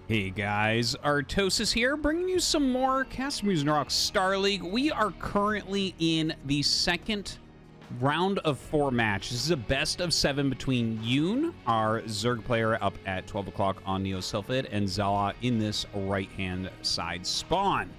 Hey guys, Artosis here, bringing you some more CasterMuse Narak StarLeague. We are currently in the second round of 4 match. This is a best of 7 between Yoon, our Zerg player up at 12 o'clock on Neo Self-Ed, and ZeLoT in this right-hand side spawn.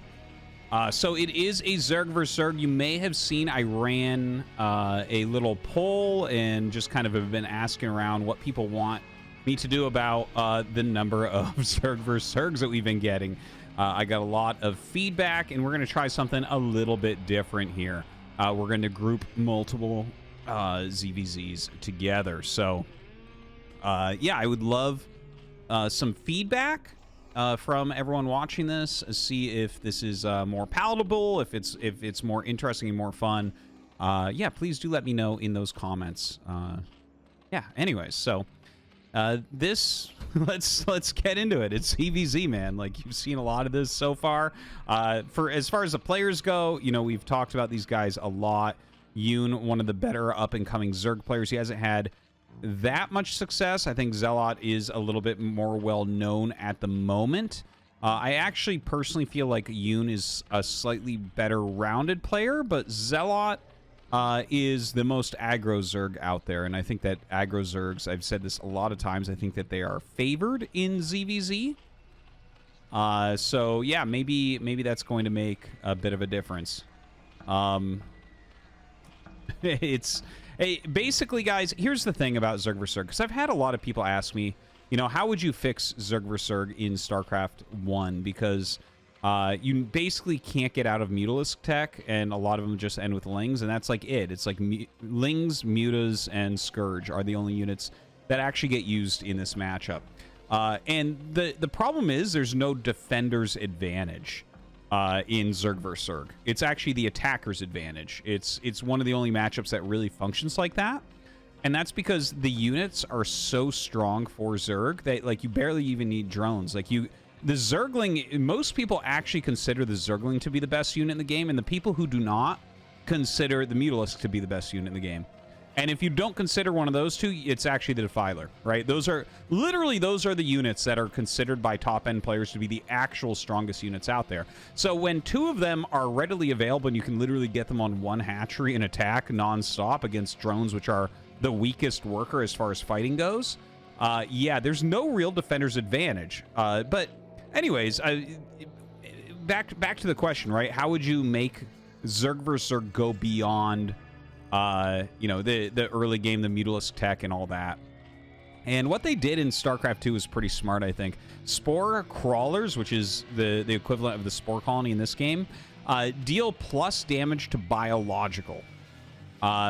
So it is a Zerg versus Zerg. You may have seen I ran a little poll and just kind of have been asking around what people want me to do about the number of Zerg versus Zergs that we've been getting. I got a lot of feedback, and we're going to try something a little bit different here. We're going to group multiple ZVZs together. So, yeah, I would love some feedback from everyone watching this. See if this is more palatable, if it's more interesting and more fun. Yeah, please do let me know in those comments. Yeah, anyways, so this let's get into it. It's EVZ, man. Like, you've seen a lot of this so far. For as far as the players go, you know, we've talked about these guys a lot. Yoon, one of the better up and coming Zerg players. He hasn't had that much success. I think ZeLoT is a little bit more well known at the moment. I actually personally feel like Yoon is a slightly better rounded player, but ZeLoT is the most aggro Zerg out there, and I think that aggro Zergs, I've said this a lot of times, I think that they are favored in ZVZ. So yeah, maybe that's going to make a bit of a difference. Basically, guys, here's the thing about Zerg vs Zerg, because I've had a lot of people ask me, you know, how would you fix Zerg vs Zerg in StarCraft 1? Because you basically can't get out of Mutalisk tech, and a lot of them just end with Lings, and that's like it. It's like Lings, Mutas, and Scourge are the only units that actually get used in this matchup. And the problem is there's no defender's advantage in Zerg vs Zerg. It's actually the attacker's advantage. It's one of the only matchups that really functions like that. And that's because the units are so strong for Zerg that, like, you barely even need drones. Like, the Zergling, most people actually consider the Zergling to be the best unit in the game, and the people who do not consider the Mutalisk to be the best unit in the game. And if you don't consider one of those two, it's actually the Defiler, right? Those are the units that are considered by top-end players to be the actual strongest units out there. So when 2 of them are readily available and you can literally get them on 1 hatchery and attack non-stop against drones, which are the weakest worker as far as fighting goes, yeah, there's no real defender's advantage. But anyways, back to the question, right? How would you make Zerg vs Zerg go beyond, you know, the early game, the Mutalisk tech and all that? And what they did in StarCraft 2 was pretty smart, I think. Spore Crawlers, which is the equivalent of the Spore Colony in this game, deal plus damage to biological.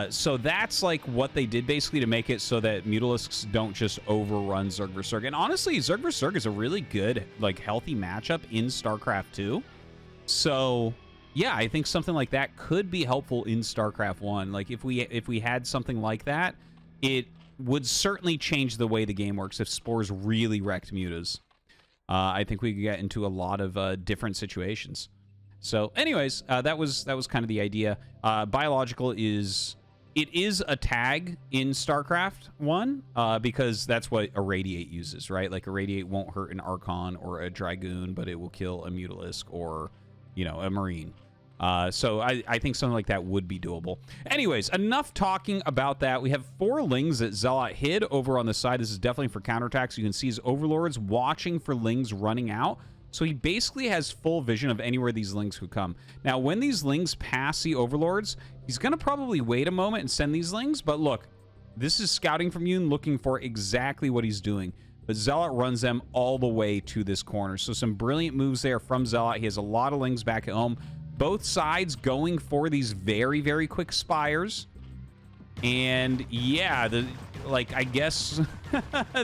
So that's like what they did basically to make it so that Mutalisks don't just overrun Zerg vs Zerg. And honestly, Zerg vs Zerg is a really good, like, healthy matchup in StarCraft 2. So yeah, I think something like that could be helpful in StarCraft 1. Like, if we had something like that, it would certainly change the way the game works if Spores really wrecked Mutas. I think we could get into a lot of different situations. So anyways, that was kind of the idea. Biological is a tag in StarCraft 1 because that's what Irradiate uses, right? Like, Irradiate won't hurt an Archon or a Dragoon, but it will kill a Mutalisk or, you know, a Marine. So I think something like that would be doable. Anyways, enough talking about that. We have 4 Lings that ZeLoT hid over on the side. This is definitely for counterattacks. You can see his Overlords watching for Lings running out. So he basically has full vision of anywhere these Lings could come. Now, when these Lings pass the Overlords, he's going to probably wait a moment and send these Lings. But look, this is scouting from Yoon looking for exactly what he's doing. But ZeLoT runs them all the way to this corner. So some brilliant moves there from ZeLoT. He has a lot of Lings back at home. Both sides going for these very, very quick Spires. And yeah, I guess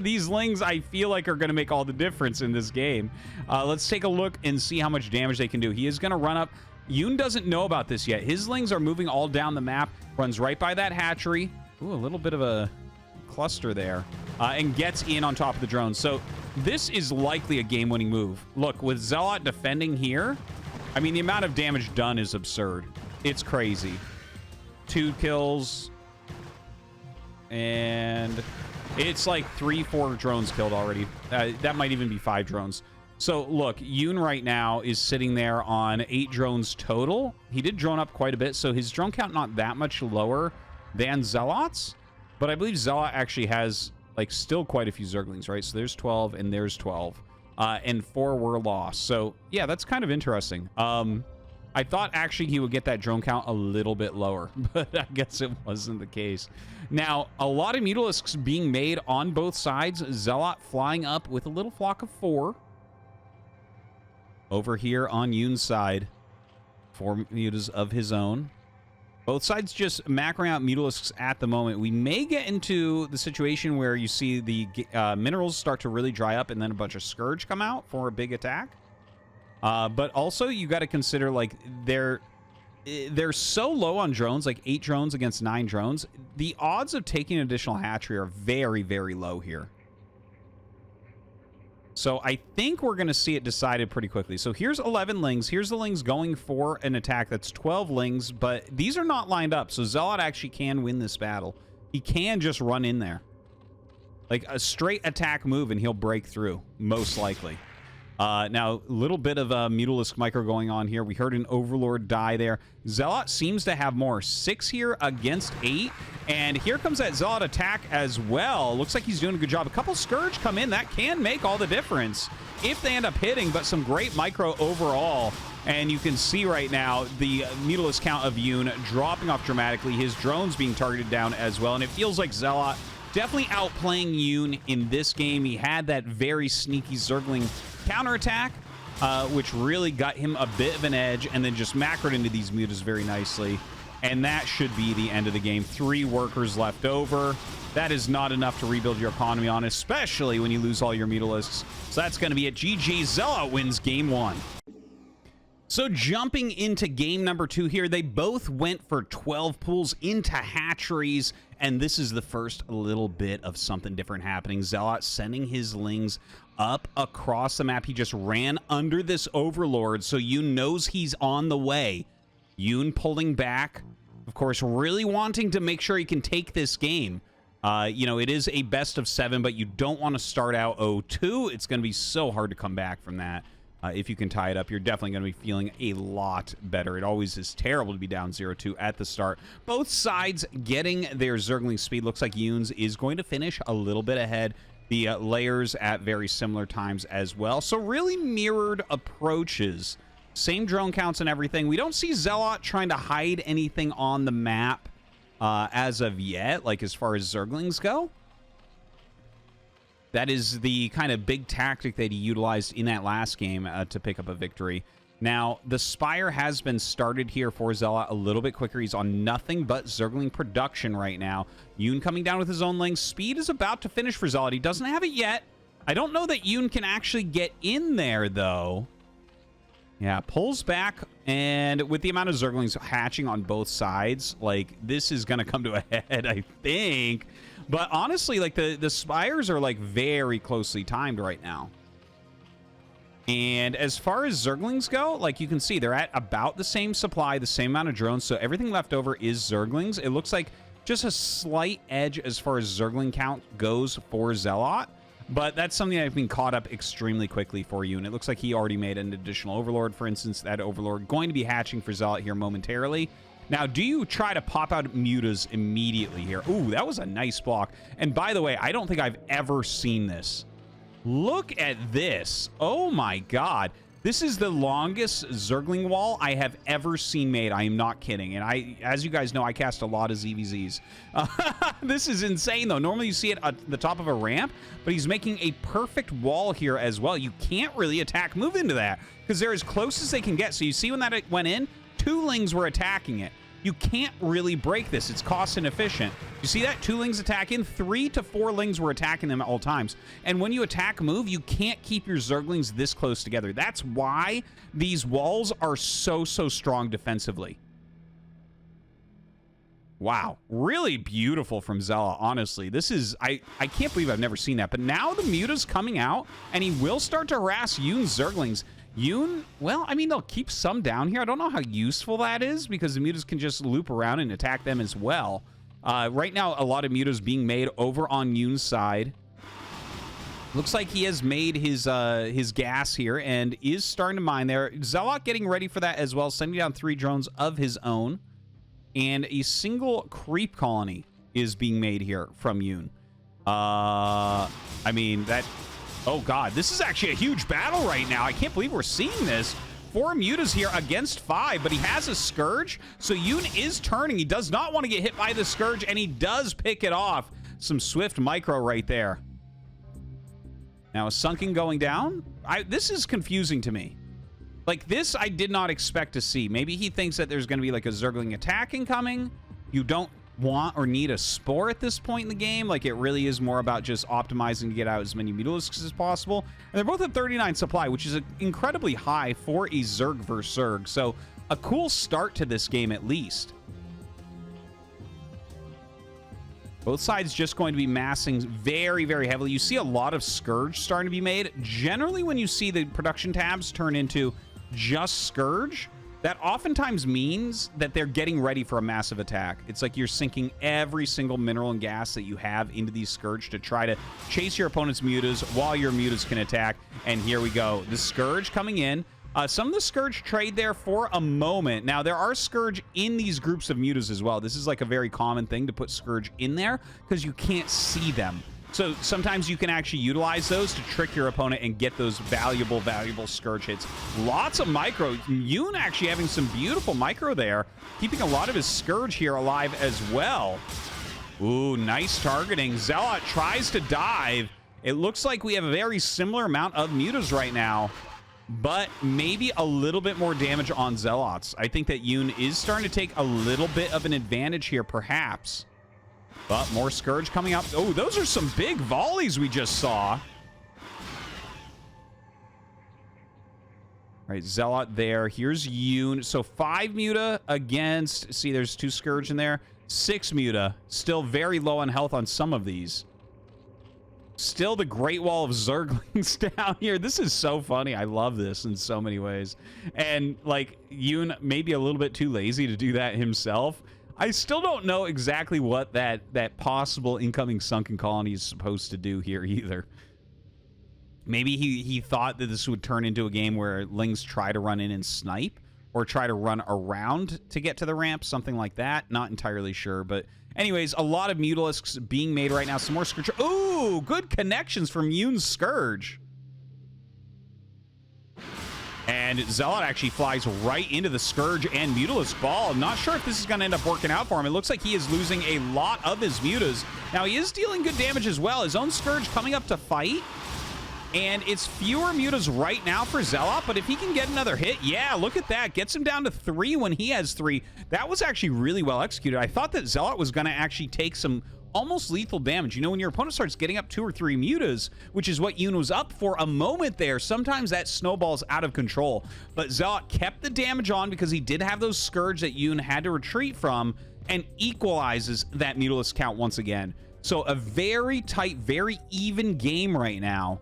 these Lings, I feel like, are going to make all the difference in this game. Let's take a look and see how much damage they can do. He is going to run up. Yoon doesn't know about this yet. His Lings are moving all down the map. Runs right by that hatchery. Ooh, a little bit of a cluster there. And gets in on top of the drone. So this is likely a game-winning move. Look, with ZeLoT defending here, I mean, the amount of damage done is absurd. It's crazy. 2 kills. And it's like 3-4 drones killed already. That might even be 5 drones. So look, Yoon right now is sitting there on 8 drones total. He did drone up quite a bit, so his drone count not that much lower than ZeLoT's, but I believe ZeLoT actually has like still quite a few Zerglings, right? So there's 12 and there's 12, and 4 were lost. So yeah, that's kind of interesting. I thought actually he would get that drone count a little bit lower, but I guess it wasn't the case. Now, a lot of Mutalisks being made on both sides. ZeLoT flying up with a little flock of 4. Over here on Yoon's side, 4 mutas of his own. Both sides just macroing out Mutalisks at the moment. We may get into the situation where you see the minerals start to really dry up and then a bunch of Scourge come out for a big attack. But also, you got to consider, like, they're so low on drones, like 8 drones against 9 drones. The odds of taking an additional hatchery are very, very low here. So I think we're going to see it decided pretty quickly. So here's 11 Lings. Here's the Lings going for an attack that's 12 Lings, but these are not lined up. So ZeLoT actually can win this battle. He can just run in there. Like a straight attack move and he'll break through, most likely. Now, a little bit of a Mutalisk micro going on here. We heard an Overlord die there. ZeLoT seems to have more. 6 here against 8. And here comes that ZeLoT attack as well. Looks like he's doing a good job. A couple Scourge come in. That can make all the difference if they end up hitting, but some great micro overall. And you can see right now the Mutalisk count of Yoon dropping off dramatically. His drones being targeted down as well. And it feels like ZeLoT definitely outplaying Yoon in this game. He had that very sneaky Zergling counterattack, which really got him a bit of an edge, and then just macroed into these mutas very nicely. And that should be the end of the game. 3 workers left over. That is not enough to rebuild your economy on, especially when you lose all your Mutalisks. So that's going to be it. GG. ZeLoT wins game 1. So jumping into game number 2 here, they both went for 12 pools into hatcheries, and this is the first little bit of something different happening. ZeLoT sending his Lings up across the map. He just ran under this Overlord, so Yoon knows he's on the way. Yoon pulling back, of course, really wanting to make sure he can take this game. You know, it is a best of 7, but you don't want to start out 0-2. It's going to be so hard to come back from that. If you can tie it up, you're definitely going to be feeling a lot better. It always is terrible to be down 0-2 at the start. Both sides getting their Zergling speed. Looks like Yoon's is going to finish a little bit ahead. The layers at very similar times as well. So really mirrored approaches. Same drone counts and everything. We don't see ZeLoT trying to hide anything on the map as of yet, like as far as Zerglings go. That is the kind of big tactic that he utilized in that last game to pick up a victory. Now, the Spire has been started here for ZeLoT a little bit quicker. He's on nothing but Zergling production right now. Yoon coming down with his own Lings. Speed is about to finish for ZeLoT. He doesn't have it yet. I don't know that Yoon can actually get in there, though. Yeah, pulls back, and with the amount of Zerglings hatching on both sides, like, this is going to come to a head, I think. But honestly, like, the Spires are, like, very closely timed right now. And as far as Zerglings go, like you can see, they're at about the same supply, the same amount of drones, so everything left over is Zerglings. It looks like just a slight edge as far as Zergling count goes for ZeLoT, but that's something I've been caught up extremely quickly for you, and it looks like he already made an additional Overlord, for instance. That Overlord going to be hatching for ZeLoT here momentarily. Now, do you try to pop out mutas immediately here? Ooh, that was a nice block. And by the way, I don't think I've ever seen this. Look at this. Oh my god. This is the longest Zergling wall I have ever seen made. I am not kidding. And as you guys know, I cast a lot of ZVZs. This is insane, though. Normally you see it at the top of a ramp, but he's making a perfect wall here as well. You can't really attack move into that because they're as close as they can get. So you see when that went in, 2 Lings were attacking it. You can't really break this. It's cost inefficient. You see that? 2 Lings attack in, 3 to 4 Lings were attacking them at all times. And when you attack move, you can't keep your Zerglings this close together. That's why these walls are so strong defensively. Wow. Really beautiful from ZeLoT, honestly. This is, I can't believe I've never seen that. But now the muta's coming out, and he will start to harass Yoon's Zerglings. Yoon, well, I mean, they'll keep some down here. I don't know how useful that is because the mutas can just loop around and attack them as well. Right now, a lot of mutas being made over on Yoon's side. Looks like he has made his gas here and is starting to mine there. ZeLoT getting ready for that as well, sending down 3 drones of his own. And a single creep colony is being made here from Yoon. I mean, that... Oh, God. This is actually a huge battle right now. I can't believe we're seeing this. 4 mutas here against 5, but he has a Scourge. So Yoon is turning. He does not want to get hit by the Scourge, and he does pick it off. Some swift micro right there. Now, a Sunken going down? This is confusing to me. Like, this I did not expect to see. Maybe he thinks that there's going to be, like, a Zergling attack incoming. You don't want or need a Spore at this point in the game. Like, it really is more about just optimizing to get out as many Mutalisks as possible. And they're both at 39 supply, which is incredibly high for a Zerg versus Zerg. So, a cool start to this game, at least. Both sides just going to be massing very, very heavily. You see a lot of Scourge starting to be made. Generally, when you see the production tabs turn into just Scourge, that oftentimes means that they're getting ready for a massive attack. It's like you're sinking every single mineral and gas that you have into these Scourge to try to chase your opponent's mutas while your mutas can attack. And here we go. The Scourge coming in. Some of the Scourge trade there for a moment. Now, there are Scourge in these groups of mutas as well. This is like a very common thing to put Scourge in there because you can't see them. So sometimes you can actually utilize those to trick your opponent and get those valuable, valuable Scourge hits. Lots of micro. Yoon actually having some beautiful micro there, keeping a lot of his Scourge here alive as well. Ooh, nice targeting. ZeLoT tries to dive. It looks like we have a very similar amount of mutas right now, but maybe a little bit more damage on ZeLoTs. I think that Yoon is starting to take a little bit of an advantage here, perhaps. But more Scourge coming up. Oh, those are some big volleys we just saw. All right, ZeLoT there. Here's Yoon. So 5 muta against... See, there's 2 Scourge in there. 6 muta. Still very low on health on some of these. Still the Great Wall of Zerglings down here. This is so funny. I love this in so many ways. And, like, Yoon may be a little bit too lazy to do that himself. I still don't know exactly what that possible incoming Sunken Colony is supposed to do here either. Maybe he thought that this would turn into a game where Lings try to run in and snipe or try to run around to get to the ramp, something like that. Not entirely sure, but... Anyways, a lot of Mutalisks being made right now. Some more Scourge. Ooh, good connections from Yoon's Scourge. And ZeLoT actually flies right into the Scourge and Mutalisk ball. Not sure if this is going to end up working out for him. It looks like he is losing a lot of his mutas. Now, he is dealing good damage as well. His own Scourge coming up to fight. And it's fewer mutas right now for ZeLoT, but if he can get another hit, yeah, look at that. Gets him down to 3 when he has 3. That was actually really well executed. I thought that ZeLoT was going to actually take some almost lethal damage. You know, when your opponent starts getting up 2 or 3 mutas, which is what Yoon was up for a moment there, sometimes that snowballs out of control. But ZeLoT kept the damage on because he did have those Scourge that Yoon had to retreat from and equalizes that Mutalisk count once again. So a very tight, very even game right now.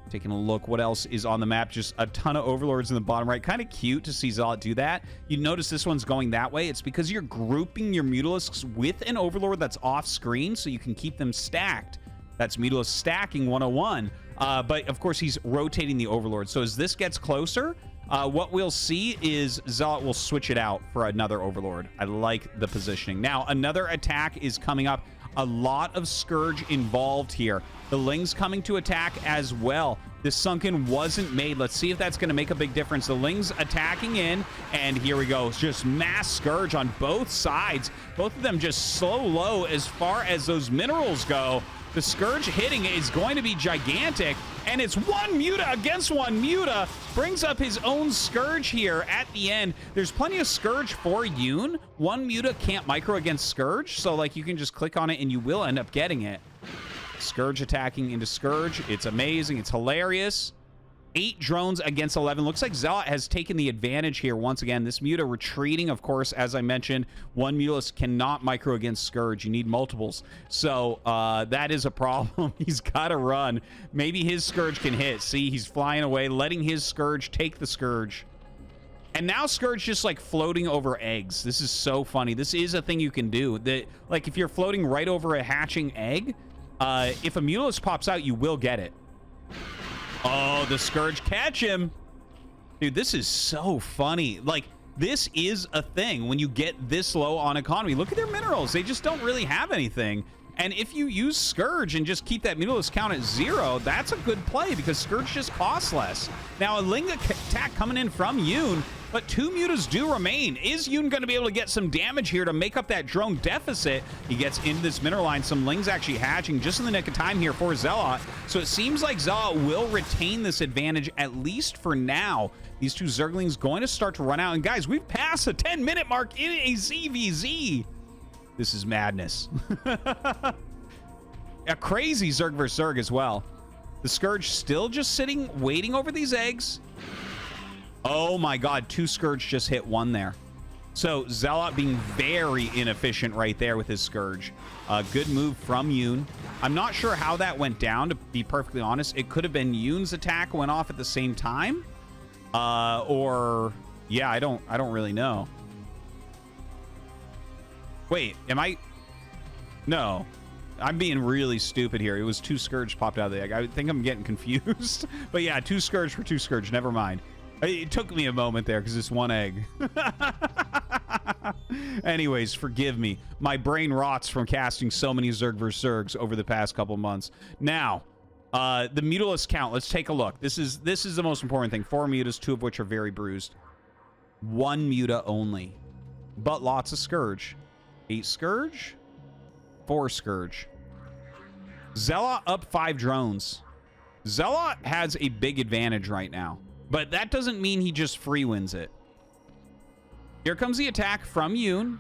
Taking a look, what else is on the map? Just a ton of Overlords in the bottom right. Kind of cute to see ZeLoT do that. You notice this one's going that way. It's because you're grouping your Mutalisks with an Overlord that's off screen so you can keep them stacked. That's Mutalisk stacking 101. But, of course, he's rotating the Overlord. So as this gets closer, what we'll see is ZeLoT will switch it out for another Overlord. I like the positioning. Now, another attack is coming up. A lot of Scourge involved here. The Lings coming to attack as well. This Sunken wasn't made. Let's see if that's going to make a big difference. The Lings attacking in, and here we go. It's just mass Scourge on both sides. Both of them just so low as far as those minerals go. The Scourge hitting is going to be gigantic, and it's 1 muta against 1 muta. Brings up his own Scourge here at the end. There's plenty of Scourge for Yoon. 1 muta can't micro against Scourge, so like you can just click on it and you will end up getting it. Scourge attacking into Scourge. It's amazing. It's hilarious. 8 drones against 11. Looks like ZeLoT has taken the advantage here once again. This muta retreating, of course, as I mentioned. 1 Mutalisk cannot micro against Scourge. You need multiples. So that is a problem. He's got to run. Maybe his Scourge can hit. See, he's flying away, letting his Scourge take the Scourge. And now Scourge just like floating over eggs. This is so funny. This is a thing you can do. That, like, if you're floating right over a hatching egg, if a Mutalisk pops out, you will get it. Oh, the Scourge catch him. Dude, this is so funny. Like, this is a thing when you get this low on economy. Look at their minerals. They just don't really have anything. And if you use Scourge and just keep that Mutalisk count at 0, that's a good play because Scourge just costs less. Now, a Ling attack coming in from Yoon, but 2 Mutas do remain. Is Yoon going to be able to get some damage here to make up that drone deficit? He gets into this mineral line. Some Lings actually hatching just in the nick of time here for ZeLoT. So it seems like ZeLoT will retain this advantage, at least for now. These 2 Zerglings going to start to run out. And guys, we've passed the 10-minute mark in a ZVZ. This is madness. A crazy Zerg versus Zerg as well. The Scourge still just sitting, waiting over these eggs. Oh my god, 2 Scourge just hit 1 there. So ZeLoT being very inefficient right there with his Scourge. Good move from Yoon. I'm not sure how that went down, to be perfectly honest. It could have been Yoon's attack went off at the same time. Or yeah, I don't really know. Wait, am I? No, I'm being really stupid here. It was 2 Scourge popped out of the egg. I think I'm getting confused. But yeah, 2 Scourge for 2 Scourge. Never mind. It took me a moment there because it's 1 egg. Anyways, forgive me. My brain rots from casting so many Zerg vs. Zergs over the past couple months. Now, the Mutalisk count. Let's take a look. This is the most important thing. 4 Mutas, 2 of which are very bruised. 1 Muta only, but lots of Scourge. 8 Scourge, 4 Scourge. ZeLoT up 5 drones. ZeLoT has a big advantage right now, but that doesn't mean he just free wins it. Here comes the attack from Yoon.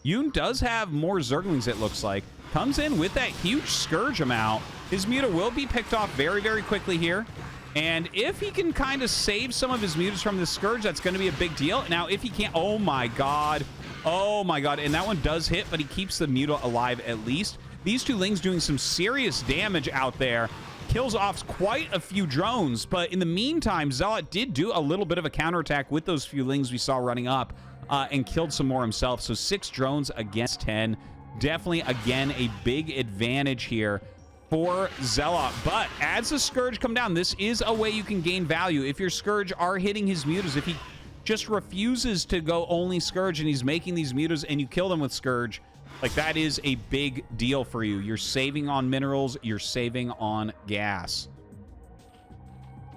Yoon does have more Zerglings, it looks like. Comes in with that huge Scourge amount. His Muta will be picked off very, very quickly here. And if he can kind of save some of his Mutas from the Scourge, that's going to be a big deal. Now, if he can't... Oh, my God. Oh, my God. And that one does hit, but he keeps the Muta alive at least. These 2 Lings doing some serious damage out there. Kills off quite a few drones. But in the meantime, ZeLoT did do a little bit of a counterattack with those few Lings we saw running up and killed some more himself. So 6 drones against 10. Definitely, again, a big advantage here for ZeLoT. But as the Scourge come down, this is a way you can gain value. If your Scourge are hitting his Mutas, if he just refuses to go only Scourge and he's making these Mutas and you kill them with Scourge, like, that is a big deal for you. You're saving on minerals, you're saving on gas.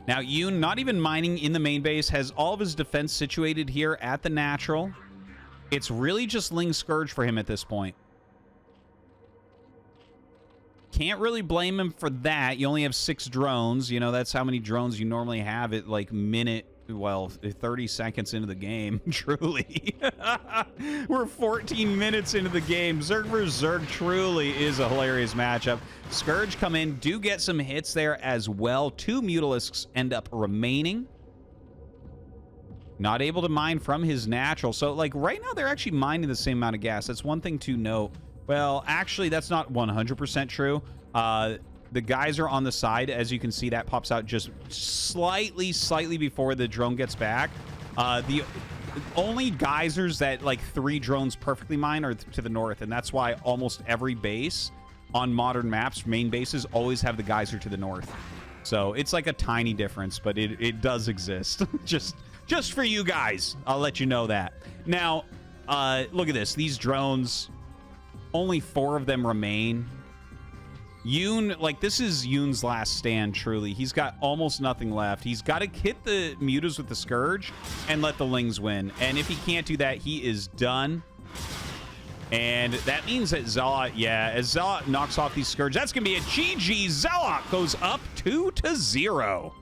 Now, Yoon, not even mining in the main base, has all of his defense situated here at the natural. It's really just Ling Scourge for him at this point. Can't really blame him for that. You only have 6 drones. You know, that's how many drones you normally have at, like, minute, well, 30 seconds into the game, truly. We're 14 minutes into the game. Zerg vs. Zerg truly is a hilarious matchup. Scourge come in, do get some hits there as well. 2 Mutalisks end up remaining. Not able to mine from his natural. So, like, right now they're actually mining the same amount of gas. That's one thing to note. Well, actually, that's not 100% true. The geyser on the side, as you can see, that pops out just slightly before the drone gets back. The only geysers that, like, 3 drones perfectly mine are to the north, and that's why almost every base on modern maps, main bases, always have the geyser to the north. So it's like a tiny difference, but it does exist. just for you guys, I'll let you know that. Now, look at this. These drones... Only 4 of them remain. Yoon, like, this is Yoon's last stand, truly. He's got almost nothing left. He's got to hit the Mutas with the Scourge and let the Lings win. And if he can't do that, he is done. And that means that ZeLoT, yeah, as ZeLoT knocks off these Scourge, that's going to be a GG. ZeLoT goes up 2-0.